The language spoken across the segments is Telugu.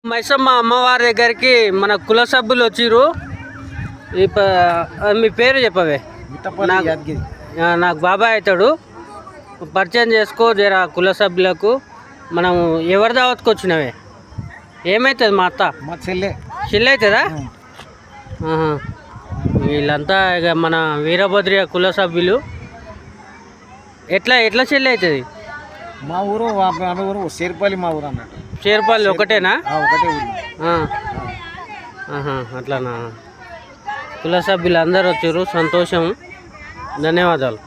మైసమ్మ అమ్మవారి దగ్గరికి మన కుల సభ్యులు వచ్చిర్రు. మీ పేరు చెప్పవే. నాకు బాబాయ్ అవుతాడు, పరిచయం చేసుకో జర కుల సభ్యులకు. మనం ఎవరి దావత్కి వచ్చినవే? ఏమవుతుంది? మా అత్త చెల్లి అవుతుందా? వీళ్ళంతా ఇక మన వీరభద్రియ కుల సభ్యులు. ఎట్లా చెల్లి అవుతుంది? మా ఊరు చేరుపల్లి. మా ఊరు అన్నట్టు చేరుపల్లి ఒకటేనా? ఒకటే ఊరు. అట్లానా? కుల సభ్యులు అందరు వచ్చారు, సంతోషం, ధన్యవాదాలు.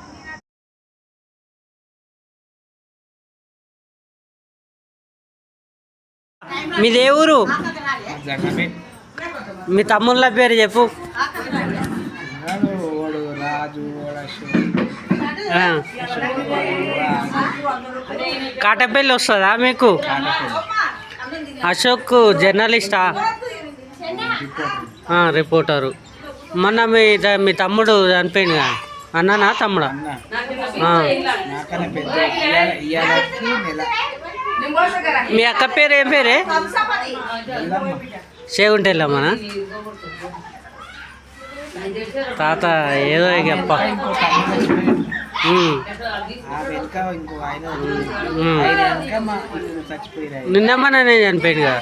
మీది ఏ ఊరు? మీ తమ్ముళ్ళ పేరు చెప్పు. కాటపల్లి వస్తుందా మీకు? అశోక్ జర్నలిస్టా? రిపోర్టరు. మొన్న మీ తమ్ముడు చనిపోయింది కదా, అన్ననా తమ్ముడా? మీ అక్క పేరు ఏం పేరే? చేగుంటెళ్ళమ్మనా? తాత ఏదో గప్ప. నిన్నమ్మనే చనిపోయింది కదా.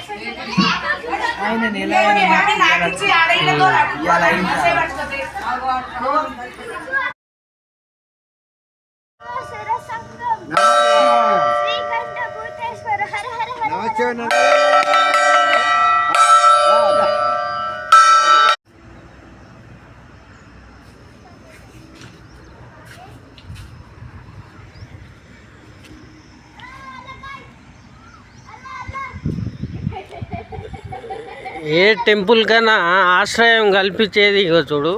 ఏ టెంపుల్ కన్నా ఆశ్రయం కల్పించేది ఇక చూడు.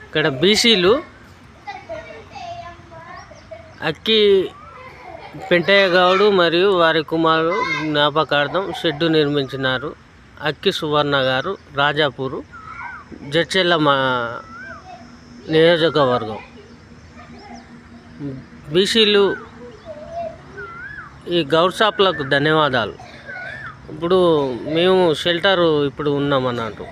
ఇక్కడ బీసీలు అక్కి పెంటయ్య గౌడు మరియు వారి కుమారుడు జ్ఞాపకార్థం షెడ్డు నిర్మించినారు. అక్కి సువర్ణ గారు, రాజాపూరు, జడ్చెల్ల నియోజకవర్గం. బీసీలు ఈ గౌడ్ షాప్లకు ధన్యవాదాలు. ఇప్పుడు మేము షెల్టరు ఉన్నాం అన్నట్టు.